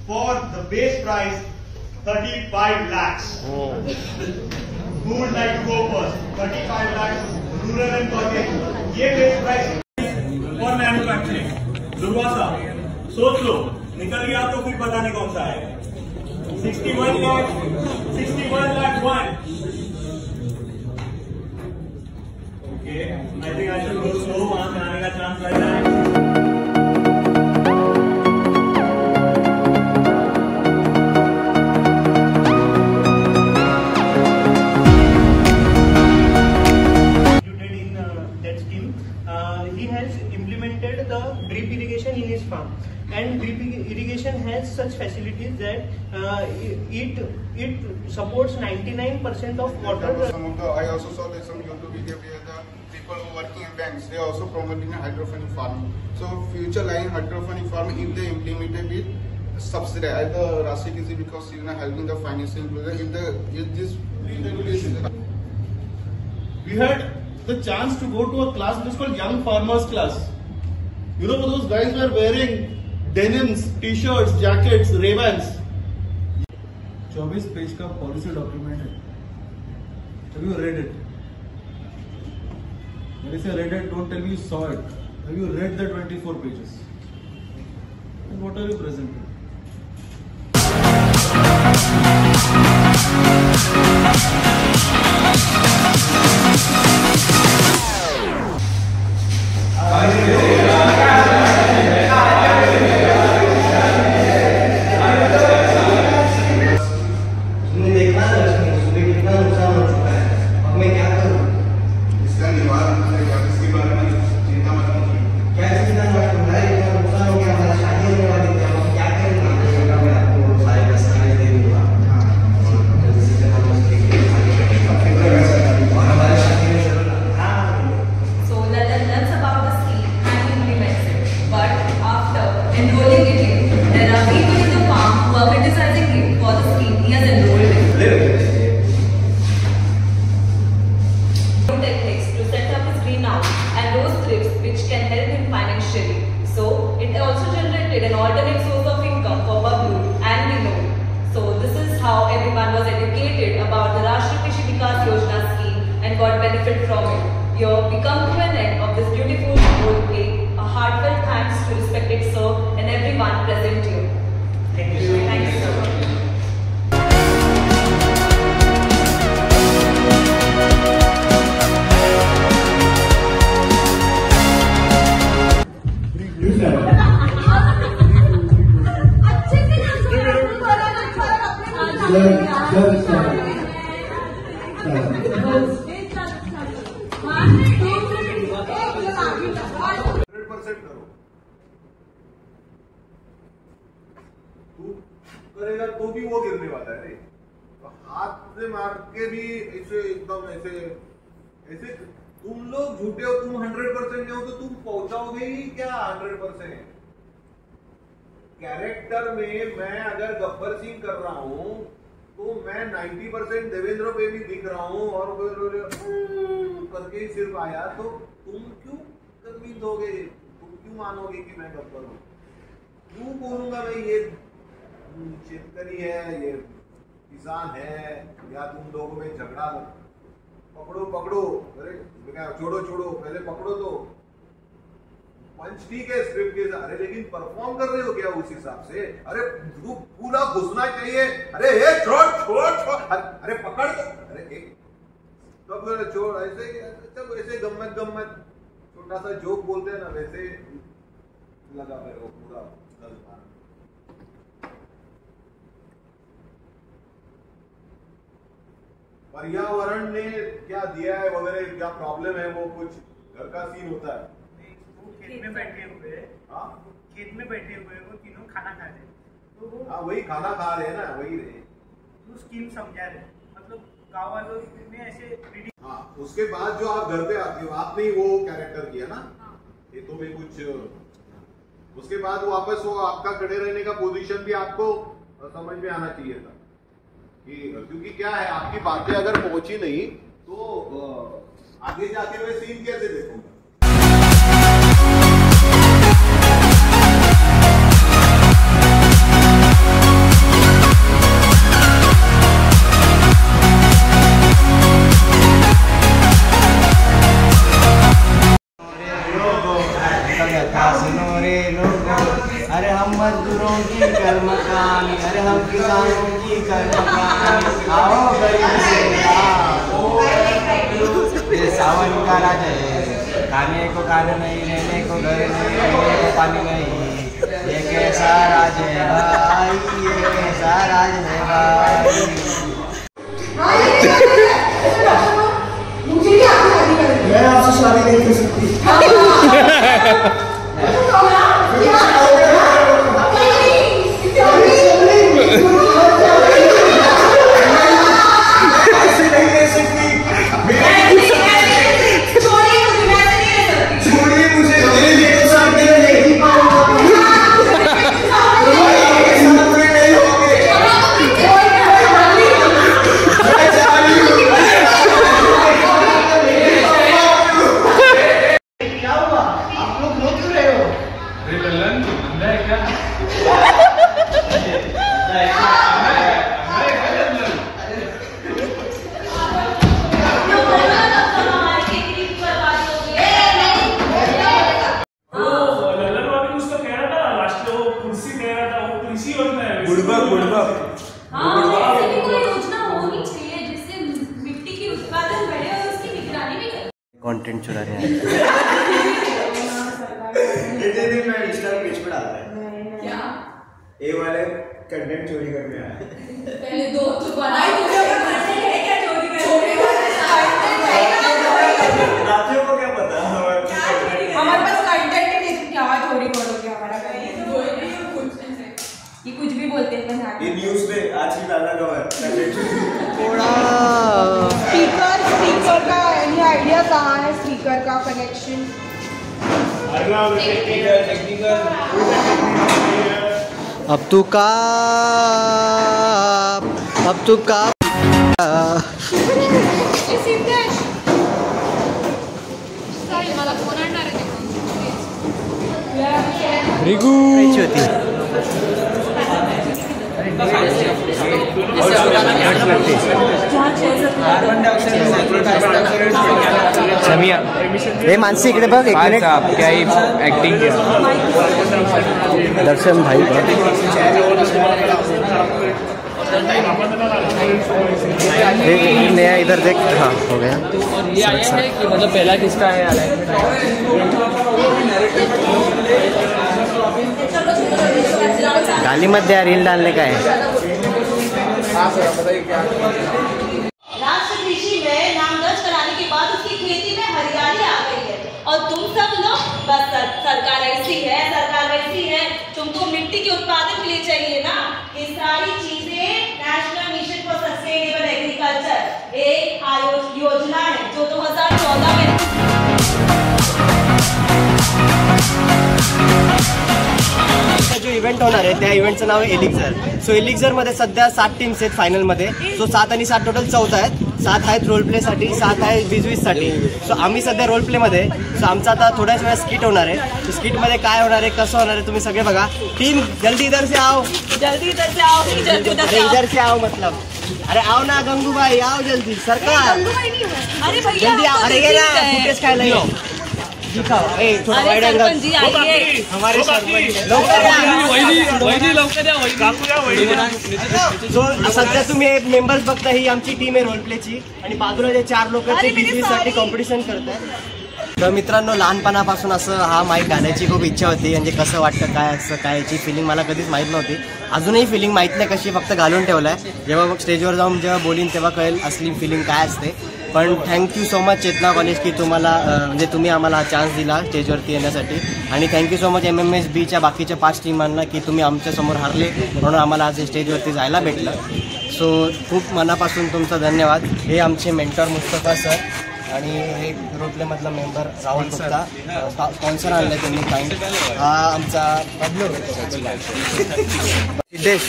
for the base price 35 lakhs. Who would like to go first? 35 lakhs, rural and project. ये base price for manufacturing. Durvasa, सोच लो, निकल गया तो फिर पता नहीं कौन सा है. 61 lakh 1. Okay, I think I should go slow. वहां से आने का चांस लग रहा है. He has implemented the drip irrigation in his farm, and drip irrigation has such facilities that it supports 99% of water. I also saw that some YouTube video where the people who working in banks, they are also promoting hydroponic farming. So future line hydroponic farming, if they implemented it, subsidize the Rashtriya Krishi because helping the financial inclusion. If this regulation, we had the chance to go to a class which is called Young Farmers Class. You know, those guys were wearing denims, t-shirts, jackets, Ray-Bans. 24 page का policy document है. Have you read it? When I say read it, don't tell me you saw it. Have you read the 24 pages? And what are you presenting? Enrolling it, there are people in the farm who are criticizing him for the scheme he has enrolled in. Techniques to set up his greenhouse and those trips which can help him financially. So it also generated an alternate source of income for Bablu and Vinod. So this is how everyone was educated about the Rashtriya Krishi Vikas Yojana scheme and got benefit from it. Here we come to an end of this beautiful role play. A heartfelt thanks to respected sir and everyone present here. Thank you. Thank you so much. करेगा तो भी वो गिरने वाला है. तो हाथ से मार के भी ऐसे एकदम ऐसे ऐसे तुम लोग झूठे हो. तुम 100% हो तो तुम पहुंचाओगे ही क्या 100%. कैरेक्टर में मैं अगर गब्बर सिंह कर रहा हूं तो मैं 90% देवेंद्र पे भी दिख रहा हूं और करके ही सिर्फ आया. तो तुम क्यों कन्विंस होगे? तुम क्यों मानोगे कि मैं गब्बर हूं? क्यों बोलूंगा मैं ये शेतकरी है, ये किसान है, या तुम लोगों में झगड़ा? पकड़ो पकड़ो, अरे छोड़ो छोड़ो, पहले पकड़ो. तो पंच ठीक है स्क्रिप्ट के, अरे लेकिन परफॉर्म कर रहे हो क्या उस हिसाब से? अरे पूरा घुसना चाहिए. अरे ये छोड़ छोड़ छोड़, अरे पकड़, अरे एक तब छोड़. ऐसे सब ऐसे गम्मत गम्मत छोटा सा जोक बोलते हैं ना, वैसे लगा मेरे को पूरा गल मार. पर्यावरण ने क्या दिया है वगैरह, क्या प्रॉब्लम है, वो कुछ घर का सीन होता है. खेत में बैठे हुए, खेत में बैठे हुए वो तीनों खाना खा रहे, तो वो वही खाना खा रहे हैं ना, वही रहे. वो स्कीम समझा रहे, मतलब गाँव वालों ने ऐसे. हाँ, उसके बाद जो आप घर पे आते हो, आपने ही वो कैरेक्टर किया ना. खेतों में कुछ, उसके बाद वापस वो आपका खड़े रहने का पोजीशन भी आपको समझ में आना चाहिए था. क्योंकि क्या है, आपकी बातें अगर पहुंची नहीं तो आगे जाके मैं सीन कैसे देखूंगा. मकान, अरे हम किसानों की कर मकान, आओ गरीब से ये सावन का राज है, खाने को खाना नहीं, रहने को घर नहीं, पीने को पानी नहीं, ये कैसा राज है भाई, ये कैसा राज है भाई। मैं आपसे शादी नहीं कर सकती। कंटेंट चुरा रहे हैं। क्या? ये वाले कंटेंट चोरी करने आए। पहले दो तो बनाए है क्या चोरी रातियों को क्या पता हमारे पास कंटेंट है, क्या चोरी करोगे हमारा? ये कुछ भी बोलते हैं। ये न्यूज़ पे आज की ताजा खबर। स्पीकर का एनी आइडिया कहाँ है? स्पीकर का कनेक्शन अब तू का रिगू होती हे मानसी इकडे बघ, एक मिनिट. क्या ऍक्टिंग दर्शन भाई नया इधर देख. हाँ हो गया. ये आया है कि मतलब पहला किसका है? गाली मत दे, रील डालने का है. राष्ट्र कृषि में नाम दर्ज कराने के बाद उसकी खेती में हरियाली आ गई है और तुम सब लोग बस सरकार ऐसी है, तुमको मिट्टी के उत्पादन के लिए चाहिए ना. ये सारी चीजें national mission for sustainable agriculture एक योजना है जो 2014 में जो इव्हेंट होणार आहे त्या इव्हेंटचं नाव आहे एलिक्झर. सो एलिक्झर मध्ये सध्या 7 टीम्स आहेत फायनल मध्ये. सो 7 आणि 7 टोटल 14 आहेत. 7 आहेत रोल प्ले साठी, 7 आहे बिजवीस साठी. सो आम्ही सध्या रोल प्ले मध्ये. सो आमचा आता थोड्याच वेळा स्किट होणार आहे. स्किट मध्ये काय होणार आहे, कसं होणार आहे तुम्ही सगळे बघा. टीम जल्दी इधर से आओ, जल्दी इधर से आओ, अरे इधर से आओ मतलब, अरे आओ ना गंगूबाई, आओ जल्दी. सरकार अरे भैया जल्दी आओ. अरे ये ना फुटेज खायला ये. दिखाओ थोड़ा वाइड एंगल. हमारे सध्या तुम्ही मेंबर्स बघता, ही आमची टीम आहे रोल प्लेची आणि बाजूला जे 4 लोक आहेत ते बिजनेससाठी कॉम्पिटिशन करतात. तर मित्रांनो, लहानपणापासून असं हा माईक घालायची खूप इच्छा होती. म्हणजे कसं वाटतं काय, असं काय, याची फिलिंग मला कधीच माहीत नव्हती. अजूनही फिलिंग माहीत नाही कशी, फक्त घालून ठेवलं आहे. जेव्हा मग स्टेजवर जाऊन जेव्हा बोलीन तेव्हा कळेल असली फिलिंग काय असते. पण थँक्यू सो मच चेतना कॉलेज की तुम्हाला म्हणजे तुम्ही आम्हाला हा चान्स दिला स्टेजवरती येण्यासाठी. आणि थँक्यू सो मच MMSBच्या बाकीच्या 5 टीमांना की तुम्ही आमच्यासमोर हारले म्हणून आम्हाला आज स्टेजवरती जायला भेटलं. सो खूप मनापासून तुमचं धन्यवाद. हे आमचे मेंटॉर मुस्तफा सर आणि हे रोटलेमधला मेंबर राहुल गुप्ता, स्पॉन्सर आणले त्यांनी काइंड. हा आमचा सिद्धेश,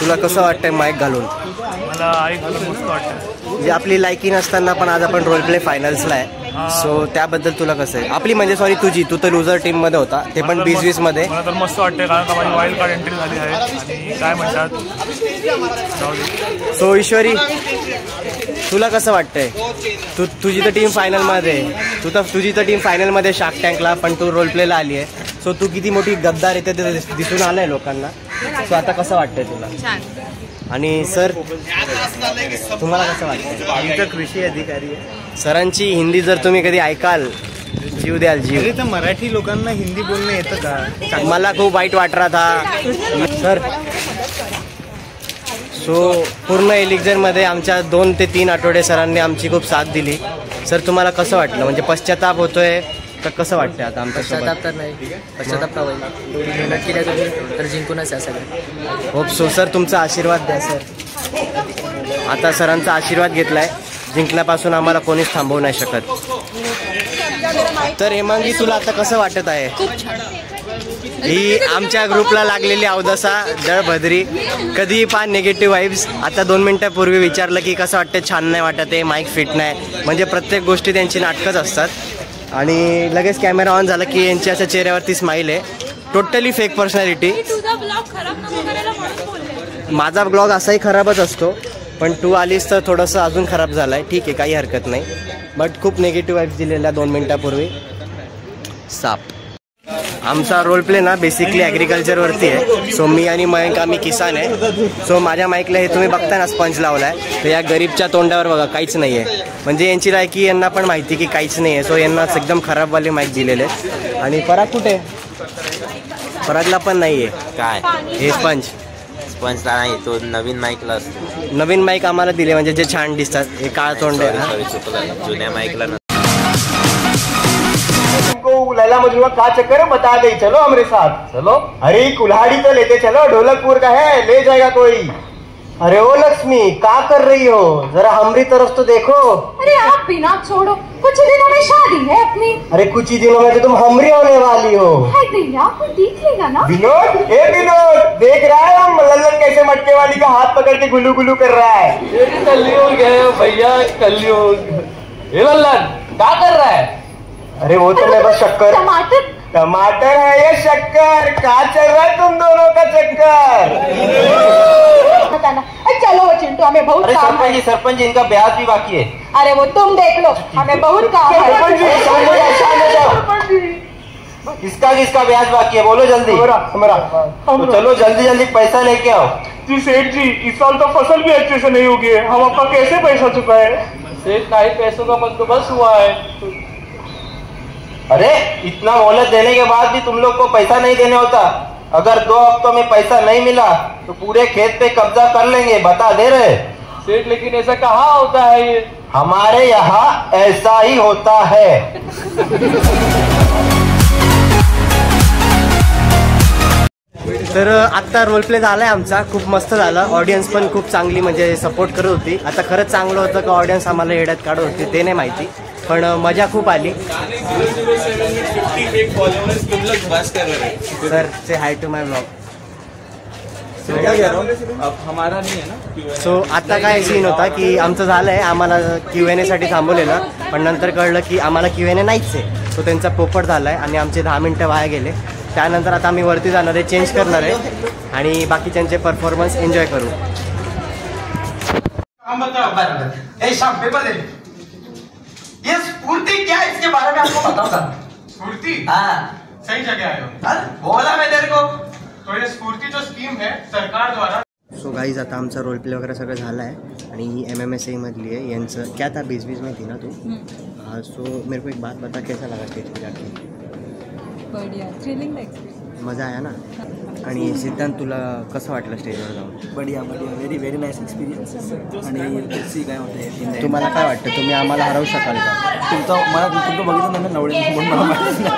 तुला कसं वाटतंय माईक घालून? मला मस्त वाटतं. म्हणजे आपली लायकी नसताना पण आज आपण रोल प्ले फायनल्सला आहे. सो त्याबद्दल तुला कसं आहे? आपली म्हणजे सॉरी तुझी, तू तर लुझर टीम मध्ये होता, ते पण 20-20 मध्ये. मला तर मस्त वाटतंय कारण का माझी वाईल्ड कार्ड एंट्री झाली आहे. आणि काय म्हणतात, सो ईश्वरी तुला कसं वाटतंय? तुझी तर टीम फायनल मध्ये, तुझी तर टीम फायनल मध्ये शार्क टँकला, पण तू रोल प्लेला आली आहे. सो तू किती मोठी गद्दार येते ते दिसून आलंय लोकांना. सो आता कसं वाटतंय तुला? छान. आणि सर तुम्हाला कसं वाटतं? आमचा कृषी अधिकारी आहे. सरांची हिंदी जर तुम्ही कधी ऐकाल जीव द्याल जीव. तर मराठी लोकांना हिंदी बोलणं येतं का? मला खूप वाईट वाट रहा था सर. सो पूर्ण एलिक्झरमध्ये आमच्या 2 ते 3 आठवडे सरांनी आमची खूप साथ दिली. सर तुम्हाला कसं वाटलं? म्हणजे पश्चाताप होतोय तर कसं वाटतं आता आमच्या पश्चाताप तर नाही, पश्चाताप का होईल? मेहनत केल्या तुम्ही तर जिंकूनच या सगळं. Hope so. सर तुमचा आशीर्वाद द्या सर. आता सरांचा आशीर्वाद घेतलाय, जिंकण्यापासून आम्हाला कोणीच थांबवू नाही शकत. तर हेमांगी तुला आता कसं वाटत आहे? ही आमच्या ग्रुपला लागलेली अवदसा दळभद्री. कधीही पहा निगेटिव्ह वाईब्स. आता 2 मिनिटापूर्वी विचारलं की कसं वाटतं? छान नाही वाटत आहे, माईक फिट नाही. म्हणजे प्रत्येक गोष्टी त्यांची नाटकच असतात. आणि लगेच कॅमेरा ऑन झाला की यांच्या अशा चेहऱ्यावरती स्माईल आहे. Totally fake personality. माझा ब्लॉग असाही खराबच असतो, पण तू आलीस तर थोडंसं अजून खराब झालाय. ठीक आहे, काही हरकत नाही. बट खूप निगेटिव्ह वाईब्स दिलेल्या 2 मिनिटापूर्वी. साप. आमचा रोल प्ले ना बेसिकली ॲग्रिकल्चरवरती आहे. सो मी आणि मयंक आम्ही किसान आहे. सो माझ्या माईकला हे तुम्ही बघता ना स्पंज लावला आहे, तर या गरीबच्या तोंडावर बघा काहीच नाही आहे. म्हणजे यांची लायकी यांना पण माहिती की काहीच नाही आहे. सो यांना एकदम खराबवाले माईक दिलेले आहेत. आणि पराग कुठे? परागला पण नाही आहे. काय हे स्पंज नाही, तो नवीन माईकला असतो. नवीन माईक आम्हाला दिले म्हणजे जे छान दिसतात. हे काळ तोंड आहे. जुन्या माईकला लैला मजनू का चक्कर बता दे, चलो हमारे साथ चलो. अरे कुल्हाड़ी तो लेते चलो, ढोलकपुर का है, ले जाएगा कोई. अरे ओ लक्ष्मी क्या कर रही हो? जरा हमारी तरफ तो देखो. अरे आप बिना छोड़ो, कुछ ही दिनों में शादी है अपनी. अरे कुछ ही दिनों में तो तुम हमरी होने वाली हो. आपको दिख लेगा ना. विनोद, ए विनोद, देख रहा है हम लल्लन कैसे मटके वाली का हाथ पकड़ के गुलू गुलू कर रहा है. कलयुग है भैया, कलयुग. लल्लन क्या कर रहा है? अरे वो तो मैं बस शक्कर. टमाटर है ये शक्कर. क्या चल रहा है तुम दोनों का चक्कर? चलो वो चिंटू, हमें बहुत काम है. सरपंच इनका ब्याज भी बाकी है. अरे वो तुम देख लो, हमें बहुत काम है. किसका ब्याज बाकी है? बोलो जल्दी. हमारा. तो चलो जल्दी जल्दी पैसा लेके आओ. जी सेठ जी, इस साल तो फसल भी अच्छे से नहीं होगी है. हम आपका कैसे पैसा चुकाए? सेठ का ही पैसों का बंदोबस्त हुआ है. अरे इतना मोहलत देने के बाद भी तुम लोग को पैसा नहीं देने होता. अगर 2 हफ्तों में पैसा नहीं मिला तो पूरे खेत पे कब्जा कर लेंगे, बता दे रहे. सेठ लेकिन ऐसा कहाँ होता है? ये हमारे यहाँ ऐसा ही होता है. तर आत्ता रोल प्ले झालाय आमचा, खूप मस्त झाला. ऑडियन्स पण खूप चांगली म्हणजे सपोर्ट करत होती. आता खरंच चांगलं होतं का ऑडियन्स आम्हाला येड्यात काढत होती ते नाही माहिती, पण मजा खूप आली. सर से हाय टू माय ब्लॉग. हमारा नहीं है ना. सो आता काय सीन होता की आमचं झालंय, आम्हाला Q&A साठी थांबवलेलं, पण नंतर कळलं की आम्हाला Q&A नाहीच आहे. सो त्यांचा पोपट झालाय आणि आमचे 10 मिनिटं वाया गेले. त्यानंतर आता आम्ही वरती जाणार आहे, चेंज करणार आहे आणि बाकीच्यांचे परफॉर्मन्स एन्जॉय करू. पेपर दे. ये स्फूर्ति क्या है, इसके बारे में आपको बताऊंगा. स्फूर्ति? हाँ, सही जगह आए हो. बोला मैं तेरे को. तो ये स्फूर्ति जो स्कीम है सरकार द्वारा. सो गाईज आता आमचा रोल प्ले वगैरे सगळं झालं आहे आणि ही MMSA मधली आहे. यांचं क्या था 20 में थी ना तू. हाँ, सो मेरे को एक बात बता, कैसा लगा स्टेज पे जाके? बढ़िया, थ्रिलिंग एक्सपीरियंस. मजा आया ना. आणि सिद्धांत तुला कसं वाटलं स्टेजवर जाऊन? बढ़िया बढ़िया, व्हेरी नाईस एक्सपिरियन्स. आणि सी काय होते, तुम्हाला काय वाटतं, तुम्ही आम्हाला हरवू शकाल का? मला तुमचं बघितलं ना नवळे म्हणून मला माहिती नाही.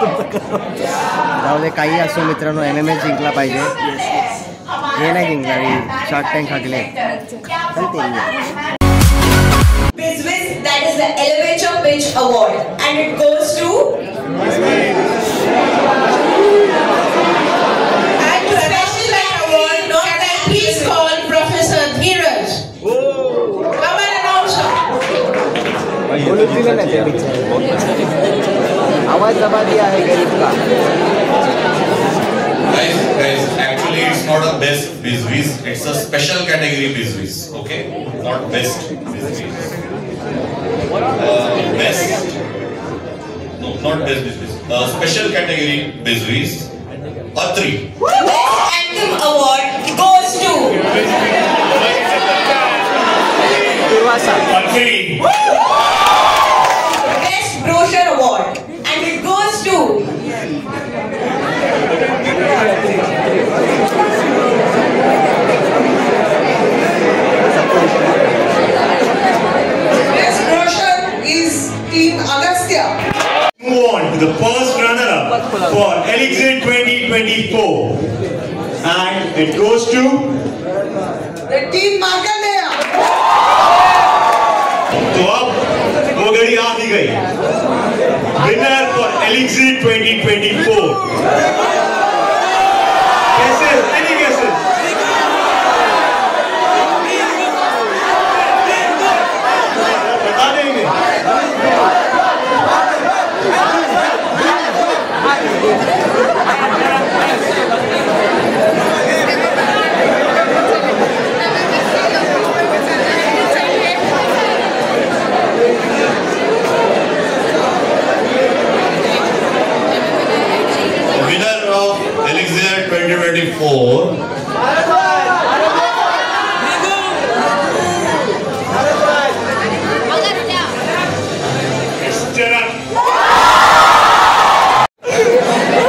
जाऊ दे, काही असो मित्रांनो, MMS जिंकला पाहिजे. हे नाही जिंकला, शार्क टँक हाकले. That is the Elevator Pitch Award and it goes to and to special award not that please call Professor Dheeraj. Come and announce आवाज दबा दिया है गरीब का. Guys, actually it's not a best bizwiz, it's a special category bizwiz, okay? Not best bizwiz. Best? No, not best bizwiz. Special category bizwiz. A 3. Anthem Award 2024. And it goes to The team Markandeya. तो अब वो घड़ी आ ही गई. Winner for Elixir 2024. Guesses? Any guesses? बता देंगे. Winner of Elixir 2024.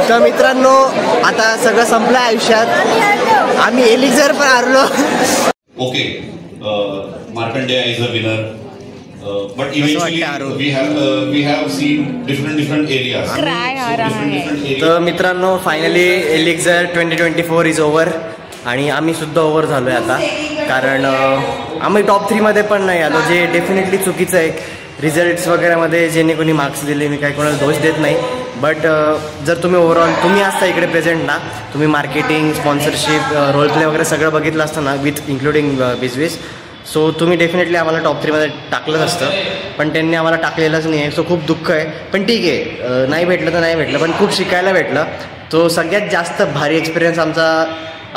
तर मित्रांनो आता सगळं संपलं आयुष्यात. आम्ही एलिक्झर पण हारलो. Okay, Markandeya is a winner, but eventually we have seen different areas. तर मित्रांनो फायनली एलिक्झर 2024 इज ओव्हर आणि आम्ही सुद्धा ओव्हर झालोय आता. कारण आम्ही टॉप 3 मध्ये पण नाही आलो, जे डेफिनेटली चुकीचं आहे. रिझल्ट्स वगैरेमध्ये ज्यांनी कोणी मार्क्स दिले मी काही कोणाला दोष देत नाही. बट जर तुम्ही ओव्हरऑल तुम्ही असता इकडे प्रेझेंट ना, तुम्ही मार्केटिंग स्पॉन्सरशिप रोल प्ले वगैरे सगळं बघितलं असतं ना विथ इन्क्लुडिंग बिझनेस, सो तुम्ही डेफिनेटली आम्हाला टॉप 3 मध्ये टाकलंच असतं. पण त्यांनी आम्हाला टाकलेलंच नाही आहे. सो खूप दुःख आहे. पण ठीक आहे, नाही भेटलं तर नाही भेटलं, पण खूप शिकायला भेटलं. तो सगळ्यात जास्त भारी एक्सपिरियन्स आमचा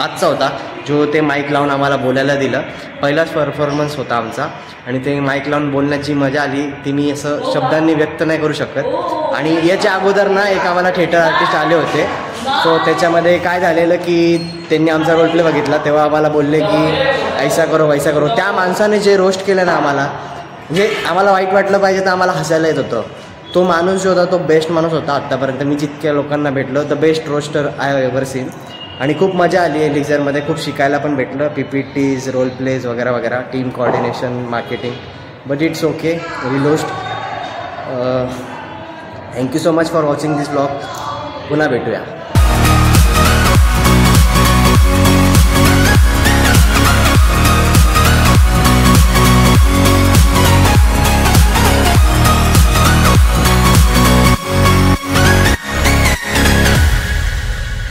आजचा होता, जो ते माईक लावून आम्हाला बोलायला दिलं. पहिलाच परफॉर्मन्स होता आमचा आणि ते माईक लावून बोलण्याची मजा आली ती मी असं शब्दांनी व्यक्त नाही करू शकत. आणि याच्या अगोदर ना एक आम्हाला थिएटर आर्टिस्ट आले होते. सो त्याच्यामध्ये काय झालेलं की त्यांनी आमचा रोल प्ले बघितला, तेव्हा आम्हाला बोलले की ऐसा करो वैसा करो. त्या माणसाने जे रोस्ट केलं ना आम्हाला, म्हणजे आम्हाला वाईट वाटलं पाहिजे तर आम्हाला हसायला येत होतं. तो माणूस जो होता तो बेस्ट माणूस होता आत्तापर्यंत मी जितक्या लोकांना भेटलो. The best roster I have ever seen. आणि खूप मजा आली एलिक्झरमध्ये. खूप शिकायला पण भेटलं, PPTs रोल प्लेज वगैरे वगैरे, team coordination, marketing. But it's okay, we lost. Thank you so much for watching this blog. पुन्हा भेटूया.